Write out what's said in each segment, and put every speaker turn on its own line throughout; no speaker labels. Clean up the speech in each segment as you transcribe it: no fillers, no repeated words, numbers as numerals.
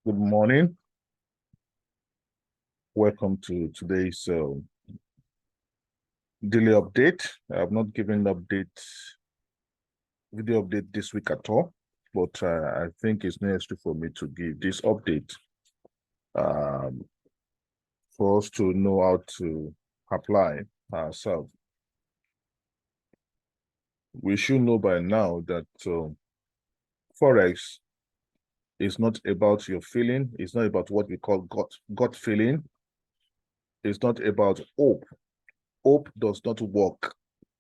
Good morning. Welcome to today's daily update. I have not given video update this week at all, but I think it's necessary for me to give this update for us to know how to apply ourselves. We should know by now that Forex is not about your feeling. It's not about what we call gut feeling. It's not about hope. Hope does not work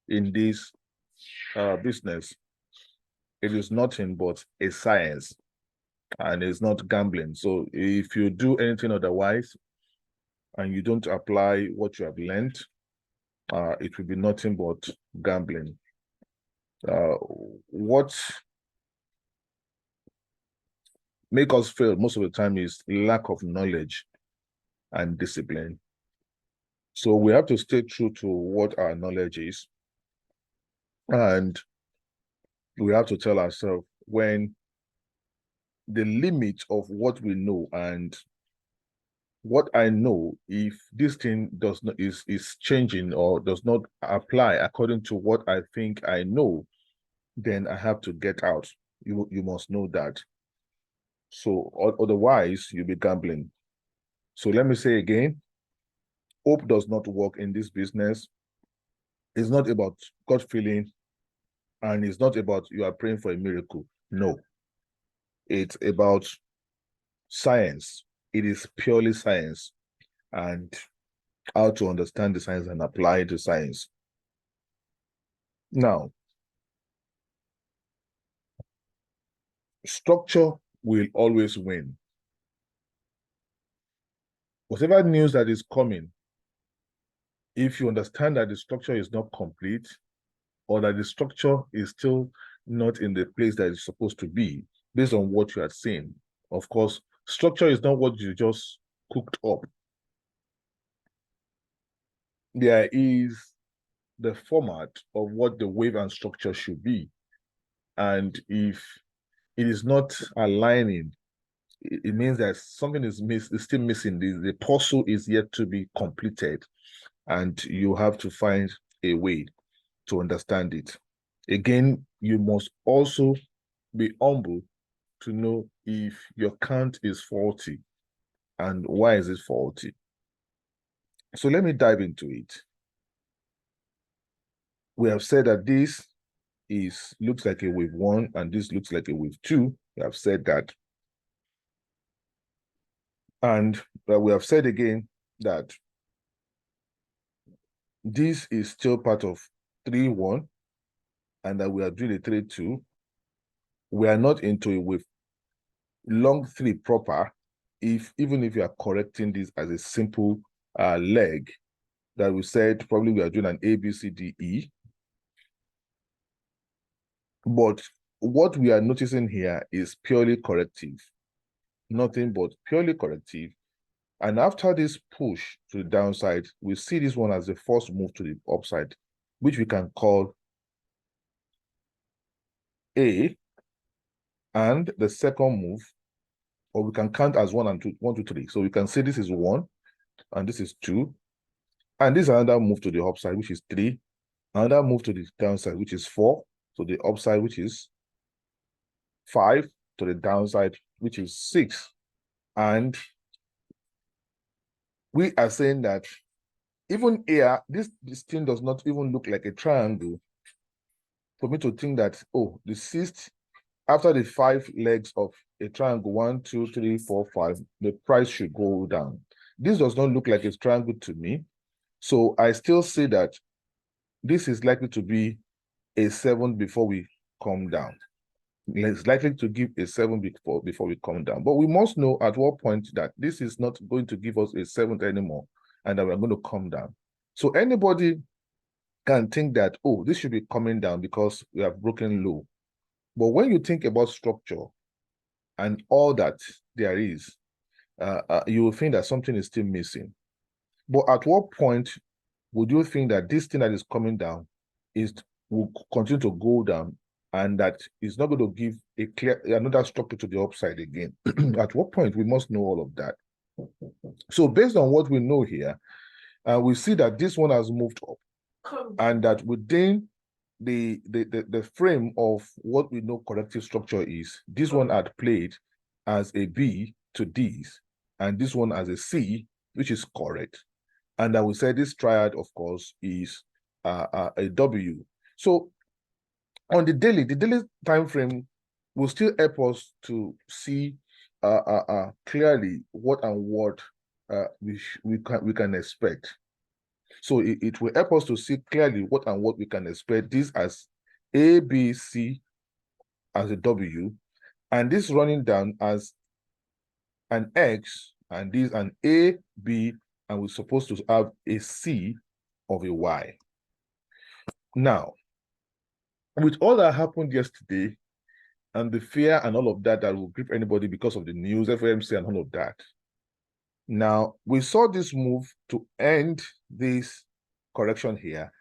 in this business. It is nothing but a science, and it's not gambling. So if you do anything otherwise and you don't apply what you have learned, it will be nothing but gambling. What make us fail most of the time is lack of knowledge and discipline. So we have to stay true to what our knowledge is, and we have to tell ourselves when the limit of what we know and what I know, if this thing does not is changing or does not apply according to what I think I know, then I have to get out. You must know that. So otherwise, you'll be gambling. So let me say again, hope does not work in this business. It's not about gut feeling, and it's not about you are praying for a miracle. No, it's about science. It is purely science, and how to understand the science and apply the science. Now, structure will always win. Whatever news that is coming, if you understand that the structure is not complete, or that the structure is still not in the place that it's supposed to be, based on what you are seeing. Of course, structure is not what you just cooked up. There is the format of what the wave and structure should be. And if it is not aligning, it means that something is still missing. The puzzle is yet to be completed, and you have to find a way to understand it. Again, you must also be humble to know if your count is faulty and why is it faulty. So let me dive into it. We have said that this looks like a wave 1 and this looks like a wave 2. We have said that. And we have said again that this is still part of 3-1 and that we are doing a 3-2. We are not into a wave long 3 proper, even if you are correcting this as a simple leg that we said probably we are doing an A, B, C, D, E. But what we are noticing here is purely corrective, nothing but purely corrective. And after this push to the downside, we see this one as the first move to the upside, which we can call A, and the second move, or we can count as 1 and 2, 1, 2, 3. So we can say this is 1, and this is 2, and this is another move to the upside, which is 3, another move to the downside, which is 4, to the upside, which is 5, to the downside, which is 6. And we are saying that even here, this thing does not even look like a triangle for me to think that, oh, the 6th, after the 5 legs of a triangle, 1, 2, 3, 4, 5, the price should go down. This does not look like a triangle to me. So I still say that this is likely to be a 7 before we come down. It's likely to give a 7 before we come down. But we must know at what point that this is not going to give us a 7th anymore and that we're going to come down. So anybody can think that, oh, this should be coming down because we have broken low. But when you think about structure and all that there is, you will think that something is still missing. But at what point would you think that this thing that is coming down will continue to go down and that is not going to give a clear another structure to the upside again. At what point? We must know all of that. So based on what we know here, we see that this one has moved up, and that within the frame of what we know corrective structure is, this one had played as a B to D's, and this one as a C, which is correct. And I will say this triad, of course, is a W. So on the daily time frame will still help us to see clearly what and what we can expect. So it will help us to see clearly what and what we can expect. This as A, B, C as a W, and this running down as an X, and this an A, B, and we're supposed to have a C of a Y. Now, with all that happened yesterday, and the fear and all of that that will grip anybody because of the news, FOMC and all of that, now we saw this move to end this correction here,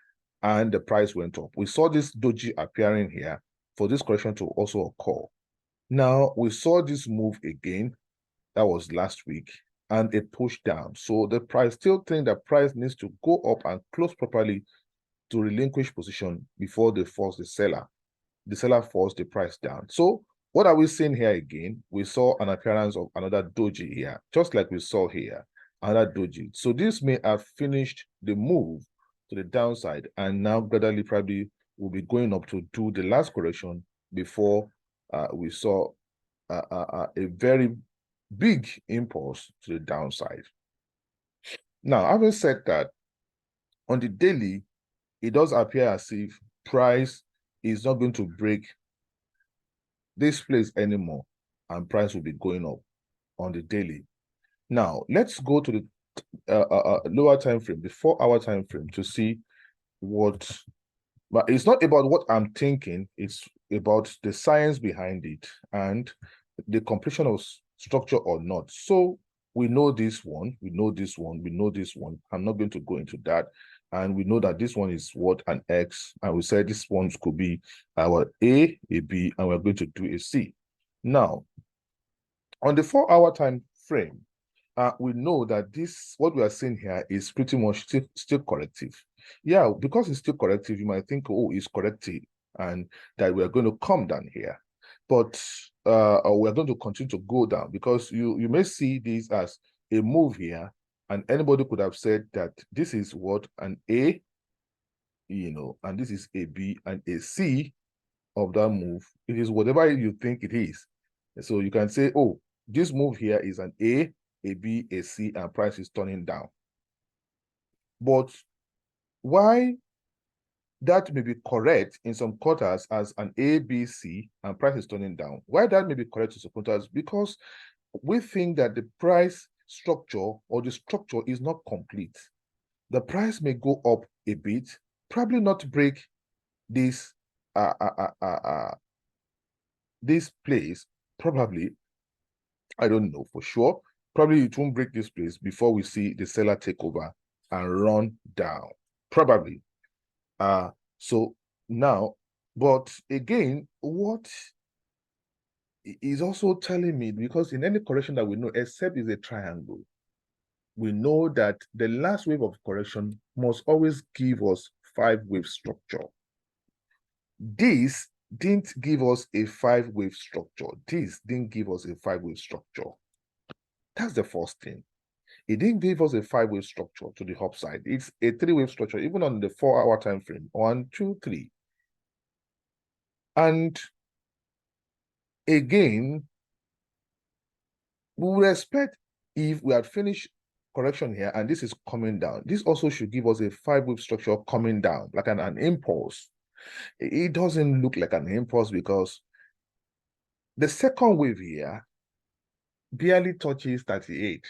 and the price went up. We saw this doji appearing here for this correction to also occur. Now we saw this move again, that was last week, and a push down. So the price still think that price needs to go up and close properly to relinquish position before they force the seller. The seller forced the price down. So what are we seeing here again? We saw an appearance of another doji here, just like we saw here, another doji. So this may have finished the move to the downside, and now gradually probably will be going up to do the last correction before we saw a very big impulse to the downside. Now, having said that, on the daily, it does appear as if price is not going to break this place anymore, and price will be going up on the daily. Now, let's go to the lower time frame, the 4-hour time frame, to see what. But it's not about what I'm thinking, it's about the science behind it and the completion of structure or not. So we know this one, we know this one, we know this one. I'm not going to go into that. And we know that this one is what, an X, and we said this one could be our A, a B, and we're going to do a C. Now, on the 4-hour time frame, we know that this, what we are seeing here, is pretty much still corrective. Yeah, because it's still corrective, you might think, oh, it's corrective, and that we're going to come down here. But we're going to continue to go down, because you may see this as a move here, and anybody could have said that this is what, an A, and this is a B, and a C of that move. It is whatever you think it is. So you can say, oh, this move here is an A, B, a C, and price is turning down. But why that may be correct in some quarters as an A, B, C, and price is turning down? Why that may be correct in some quarters? Because we think that the price structure or the structure is not complete. The price may go up a bit, probably not break this this place, probably. I don't know for sure. Probably it won't break this place before we see the seller take over and run down. Probably. So now, but again, what is also telling me, because in any correction that we know, except is a triangle, we know that the last wave of correction must always give us 5-wave structure. This didn't give us a 5-wave structure. This didn't give us a 5-wave structure. That's the first thing. It didn't give us a 5-wave structure to the upside. It's a 3-wave structure, even on the 4-hour time frame. 1, 2, 3. And again, we will expect, if we had finished correction here and this is coming down, this also should give us a 5-wave structure coming down, like an impulse. It doesn't look like an impulse, because the second wave here barely touches 38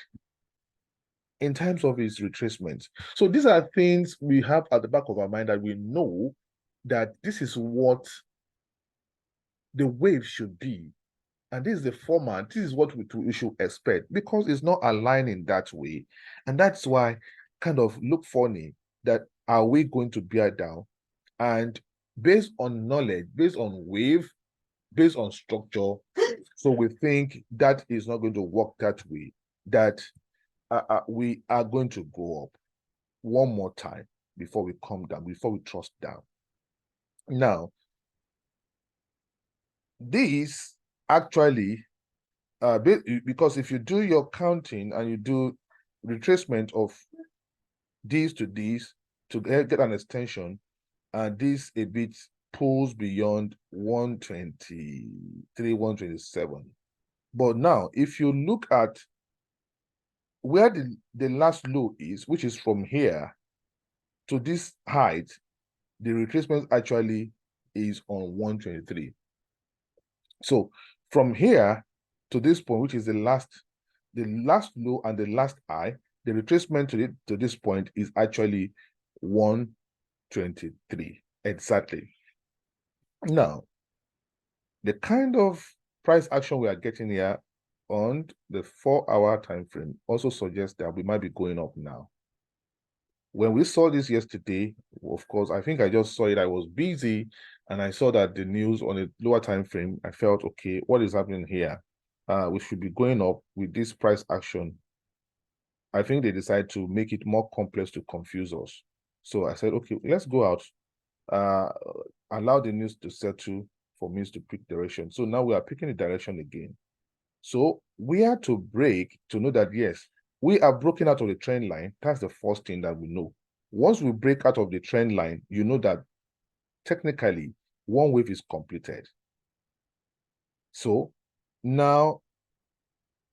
in terms of its retracement. So these are things we have at the back of our mind, that we know that this is what the wave should be. And this is the format, this is what we should expect, because it's not aligning that way. And that's why kind of look funny that, are we going to bear down? And based on knowledge, based on wave, based on structure. So we think that is not going to work that way, that we are going to go up one more time before we come down, before we thrust down. Now, this actually, because if you do your counting and you do retracement of these to these to get an extension, and this a bit pulls beyond 123, 127. But now, if you look at where the last low is, which is from here to this height, the retracement actually is on 123. So from here to this point, which is the last low and the last high, the retracement to this point is actually 123 exactly. Now, the kind of price action we are getting here on the 4-hour time frame also suggests that we might be going up now. When we saw this yesterday, of course, I think I just saw it. I was busy and I saw that the news on a lower time frame. I felt, okay, what is happening here? We should be going up with this price action. I think they decided to make it more complex to confuse us. So I said, okay, let's go out, allow the news to settle for me to pick direction. So now we are picking the direction again. So we have to break to know that, yes, we are broken out of the trend line. That's the first thing that we know. Once we break out of the trend line, you know that technically one wave is completed. So now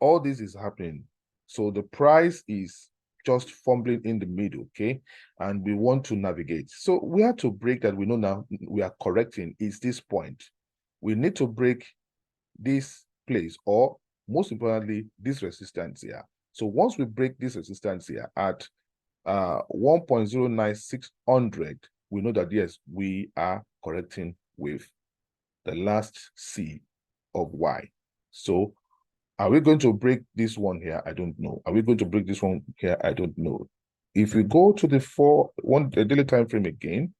all this is happening. So the price is just fumbling in the middle, okay? And we want to navigate. So we have to break that. We know now we are correcting is this point. We need to break this place, or most importantly, this resistance here. So once we break this resistance here at 1.09600, we know that, yes, we are correcting with the last C of Y. So are we going to break this one here? I don't know. Are we going to break this one here? I don't know. If we go to the daily time frame again,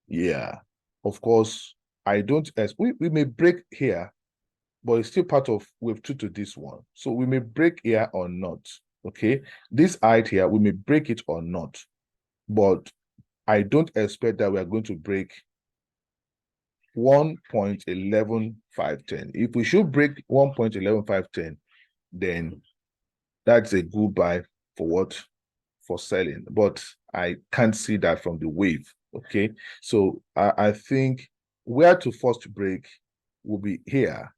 yeah, of course, I don't, as we may break here, but it's still part of wave 2 to this one. So we may break here or not, okay? This height here, we may break it or not, but I don't expect that we are going to break 1.11510. If we should break 1.11510, then that's a good buy for what? For selling. But I can't see that from the wave, okay? So I think where to first break will be here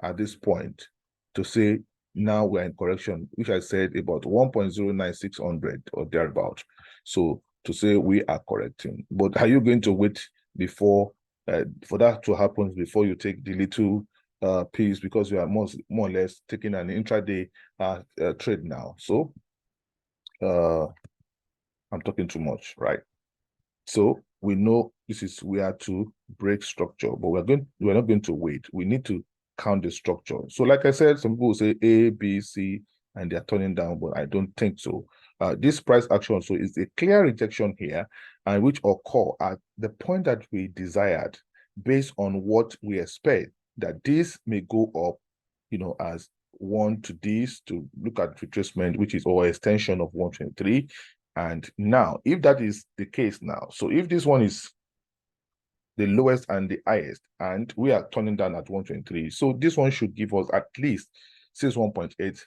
at this point to say now we're in correction, which I said about 1.09600 or thereabout. So to say we are correcting. But are you going to wait before for that to happen before you take the little piece, because you are more or less taking an intraday trade now? So I'm talking too much, right? So we know this is where to break structure, but we're not going to wait. We need to count the structure. So like I said, some people will say A, B, C, and they're turning down, but I don't think so. This price action so is a clear rejection here, and which occur at the point that we desired, based on what we expect that this may go up, you know, as one to this to look at retracement, which is our extension of 123. And now, if that is the case now, so if this one is the lowest and the highest, and we are turning down at 123, so this one should give us at least 61.8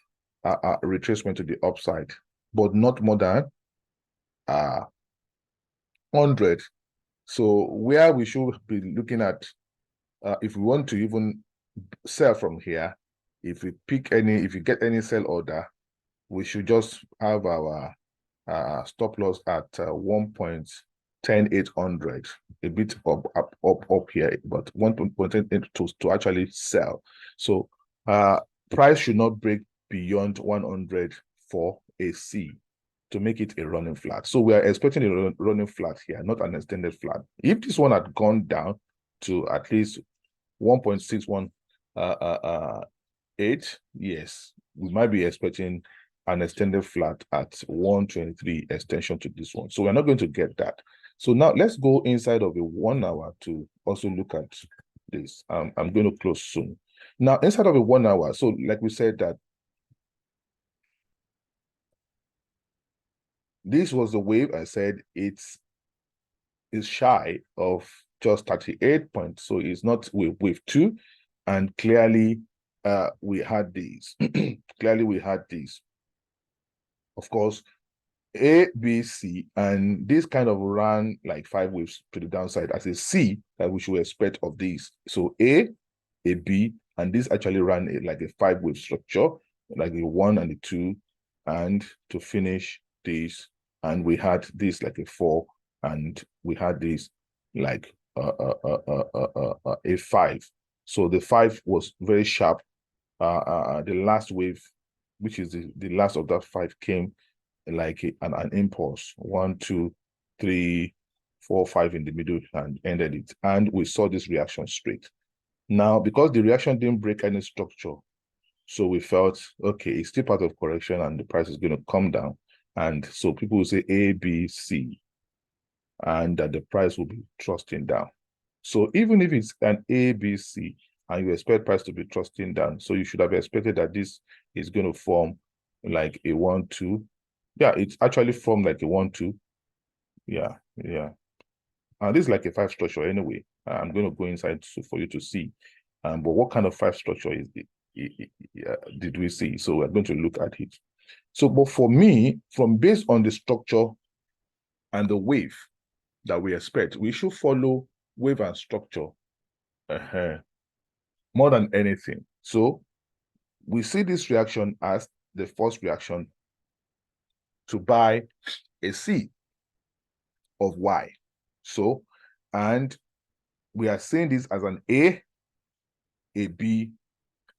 retracement to the upside, but not more than 100. So where we should be looking at, if we want to even sell from here, if we get any sell order, we should just have our stop loss at 1.10800, a bit up here, but 1.108 to actually sell. So price should not break beyond 100 for a C to make it a running flat. So we are expecting a running flat here, not an extended flat. If this one had gone down to at least 1.618, yes, we might be expecting an extended flat at 123 extension to this one. So we're not going to get that. So now let's go inside of a 1 hour to also look at this. I'm going to close soon. Now, inside of a 1 hour, so like we said that this was the wave. I said it's shy of just 38 points. So it's not wave 2. And clearly we had these. Clearly we had these. Of course, A, B, C, and this kind of ran like 5 waves to the downside as a C that we should expect of these. So A, B, and this actually ran like a 5-wave structure, like a 1 and a 2, and to finish this, and we had this like a 4, and we had this like a 5. So the 5 was very sharp. The last wave, which is the last of that 5, came like an impulse, 1, 2, 3, 4, 5 in the middle, and ended it. And we saw this reaction straight. Now, because the reaction didn't break any structure, so we felt, okay, it's still part of correction and the price is going to come down. And so people will say A, B, C, and that the price will be trusting down. So even if it's an A, B, C, and you expect price to be trusting down, so you should have expected that this is going to form like a 1, 2. Yeah, it's actually formed like a 1, 2. Yeah. And this is like a 5 structure anyway. I'm going to go inside for you to see. But what kind of 5 structure did we see? So we're going to look at it. So, but for me, based on the structure and the wave that we expect, we should follow wave and structure more than anything. So we see this reaction as the first reaction to buy a C of Y. So, and we are seeing this as an A, B,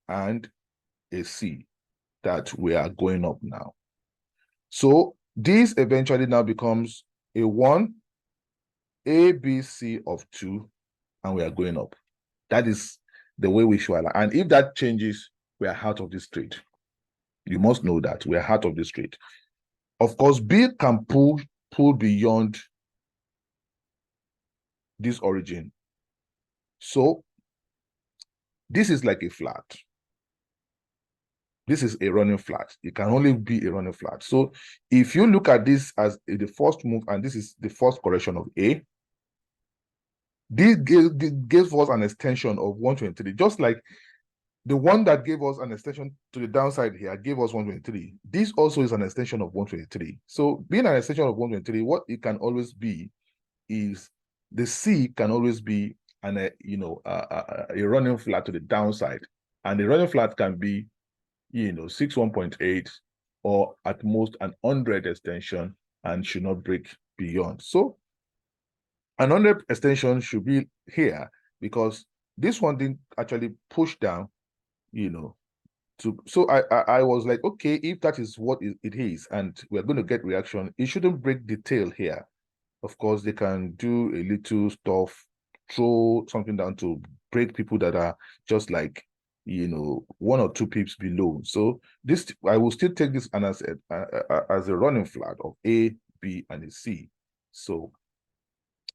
and a C that we are going up now. So this eventually now becomes a 1, A, B, C of 2, and we are going up. That is the way we should align. And if that changes, we are out of this trade. You must know that we are out of this trade. Of course, B can pull beyond this origin. So this is like a flat. This is a running flat. It can only be a running flat. So if you look at this as the first move, and this is the first correction of A, this gives us an extension of 123, just like the one that gave us an extension to the downside here gave us 123. This also is an extension of 123. So being an extension of 123, what it can always be is the C can always be a running flat to the downside, and the running flat can be 61.8 or at most an 100 extension and should not break beyond. So an 100 extension should be here because this one didn't actually push down, so I was like, okay, if that is what it is and we're going to get reaction, it shouldn't break the tail here. Of course, they can do a little stuff, throw something down to break people that are just like 1 or 2 pips below. So this, I will still take this as a running flat of A, B, and a C. So,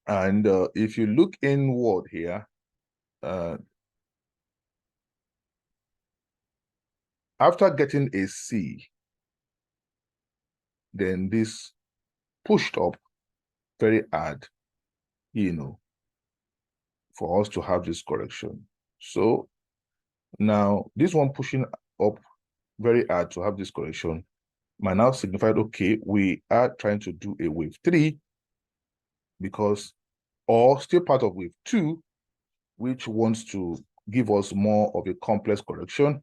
and if you look inward here, after getting a C, then this pushed up very hard, for us to have this correction. So now this one pushing up very hard to have this correction might now signify, okay, we are trying to do a wave 3 or still part of wave 2, which wants to give us more of a complex correction,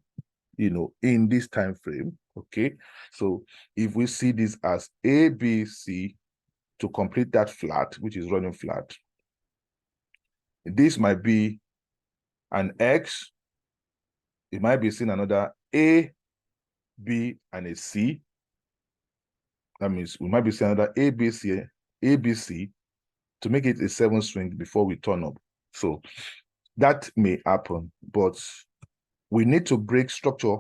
in this time frame. Okay, so if we see this as A, B, C to complete that flat, which is running flat, this might be an X. It might be seen another A, B, and a C. That means we might be seeing another A, B, C to make it a 7 swing before we turn up. So that may happen, but we need to break structure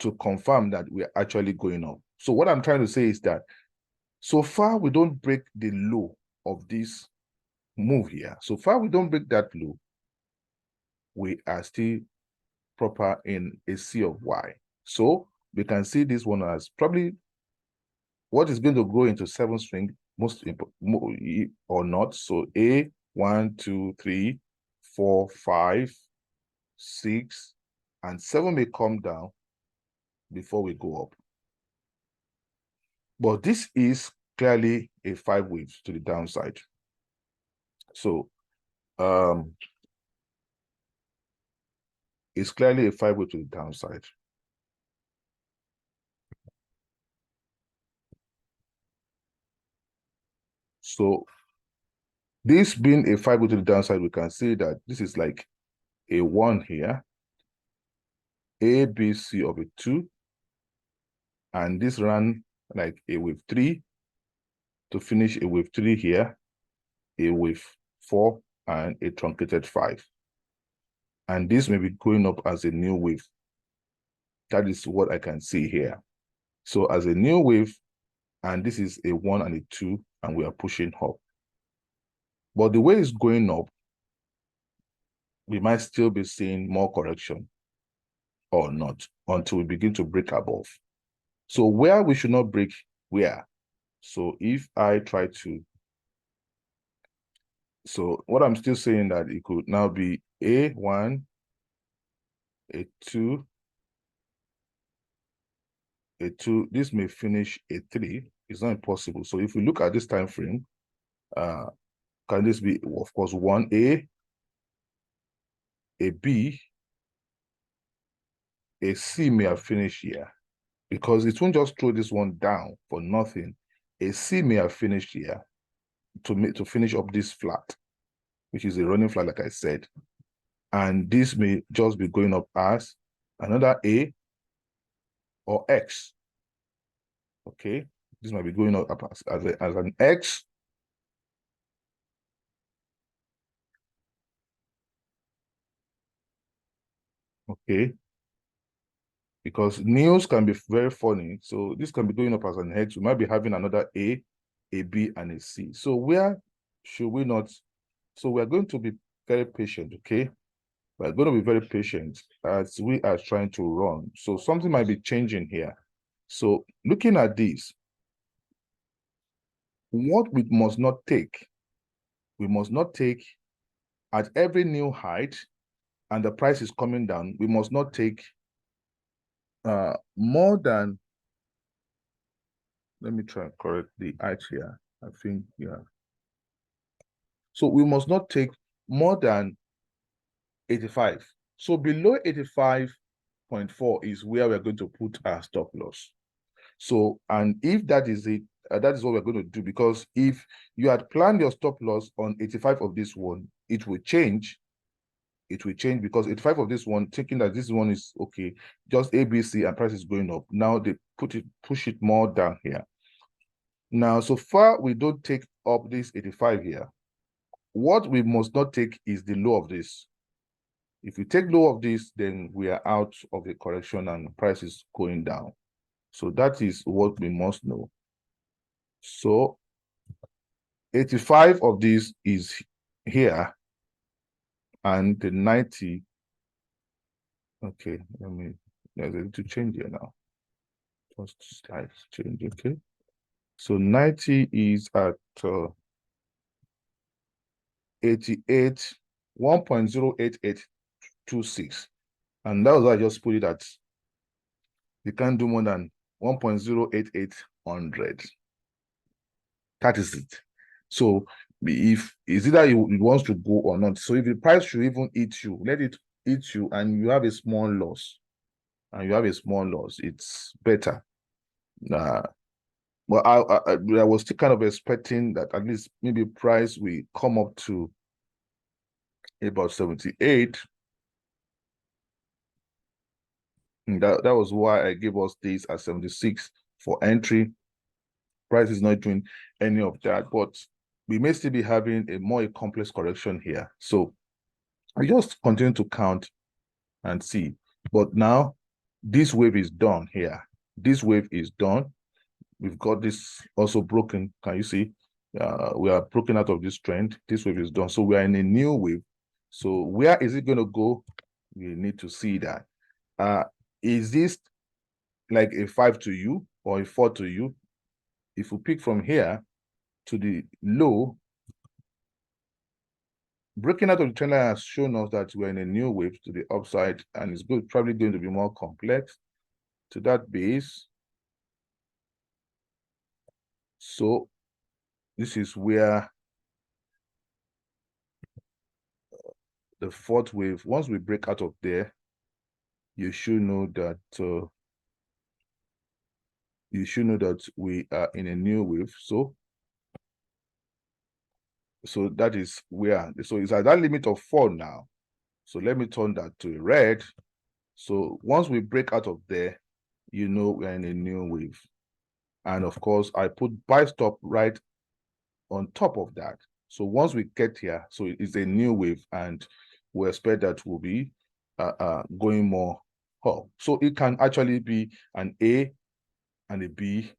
to confirm that we're actually going up. So what I'm trying to say is that so far we don't break the low of this move here. So far we don't break that low, we are still proper in a C of Y. So we can see this one as probably what is going to grow into 7 string, most or not. So A, 1, 2, 3, 4, 5, 6, and 7 may come down before we go up. But this is clearly a 5 waves to the downside. So it's clearly a 5 wave to the downside. So this being a 5 wave to the downside, we can see that this is like a 1 here, A, B, C of a 2, and this ran like a wave 3 to finish a wave 3 here, a wave 4, and a truncated 5. And this may be going up as a new wave. That is what I can see here. So as a new wave, and this is a 1 and a 2, and we are pushing up. But the way it's going up, we might still be seeing more correction or not until we begin to break above. So where we should not break, where? So if I try to, so what I'm still saying that it could now be A1, A2, A2, this may finish A3. It's not impossible. So if we look at this time frame, can this be, of course, 1A, a B, a C may have finished here, because it won't just throw this one down for nothing. A C may have finished here to finish up this flat, which is a running flat, like I said. And this may just be going up as another A or X. Okay, this might be going up as an X. Okay, because news can be very funny. So this can be going up as an X. We might be having another A B, and a C. So where should we not? So we're going to be very patient, okay? We're going to be very patient as we are trying to run. So something might be changing here. So looking at this, what we must not take at every new height and the price is coming down, we must not take more than, let me try and correct the height here. I think, yeah. So we must not take more than 85. So below 85.4 is where we're going to put our stop loss. So, and if that is it, that is what we're going to do, because if you had planned your stop loss on 85 of this one, it will change. It will change because 85 of this one, thinking that this one is okay, just ABC and price is going up. Now they push it more down here. Now, so far we don't take up this 85 here. What we must not take is the low of this. If we take low of this, then we are out of the correction and price is going down. So that is what we must know. So 85 of this is here, and the 90. Okay, there's a little change here now. Just slight change, okay. So 90 is at 88, 1.08826. And that was why I just put it at, you can't do more than 1.08800. That is it. So if it's either it wants to go or not. So if the price should even eat you, let it eat you, and you have a small loss. It's better. But I was still kind of expecting that at least maybe price will come up to about 78. And that was why I gave us this at 76 for entry. Price is not doing any of that, but we may still be having a more complex correction here. So I just continue to count and see. But now this wave is done here. This wave is done. We've got this also broken. Can you see? we are broken out of this trend. This wave is done. So we are in a new wave. So where is it going to go? We need to see that. Is this like a 5 to U or a 4 to U? If we pick from here to the low, breaking out of the trend line has shown us that we're in a new wave to the upside, and it's probably going to be more complex to that base. So this is where the fourth wave, once we break out of there, you should know that we are in a new wave. So that is where, so it's at that limit of 4 now. So let me turn that to a red. So once we break out of there, you know we're in a new wave. And of course, I put buy stop right on top of that. So once we get here, so it's a new wave, and we expect that will be going more up. So it can actually be an A and a B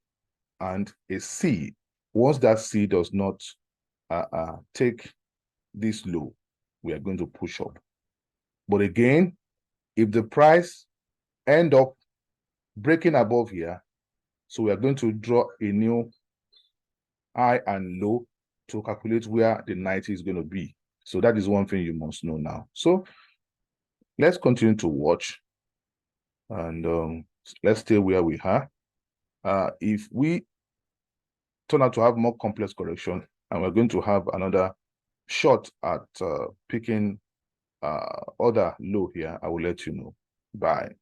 and a C. Once that C does not take this low, we are going to push up. But again, if the price end up breaking above here, so we are going to draw a new high and low to calculate where the 90 is going to be. So that is one thing you must know now. So let's continue to watch, and let's stay where we are. If we turn out to have more complex correction, and we're going to have another shot at picking other low here, I will let you know. Bye.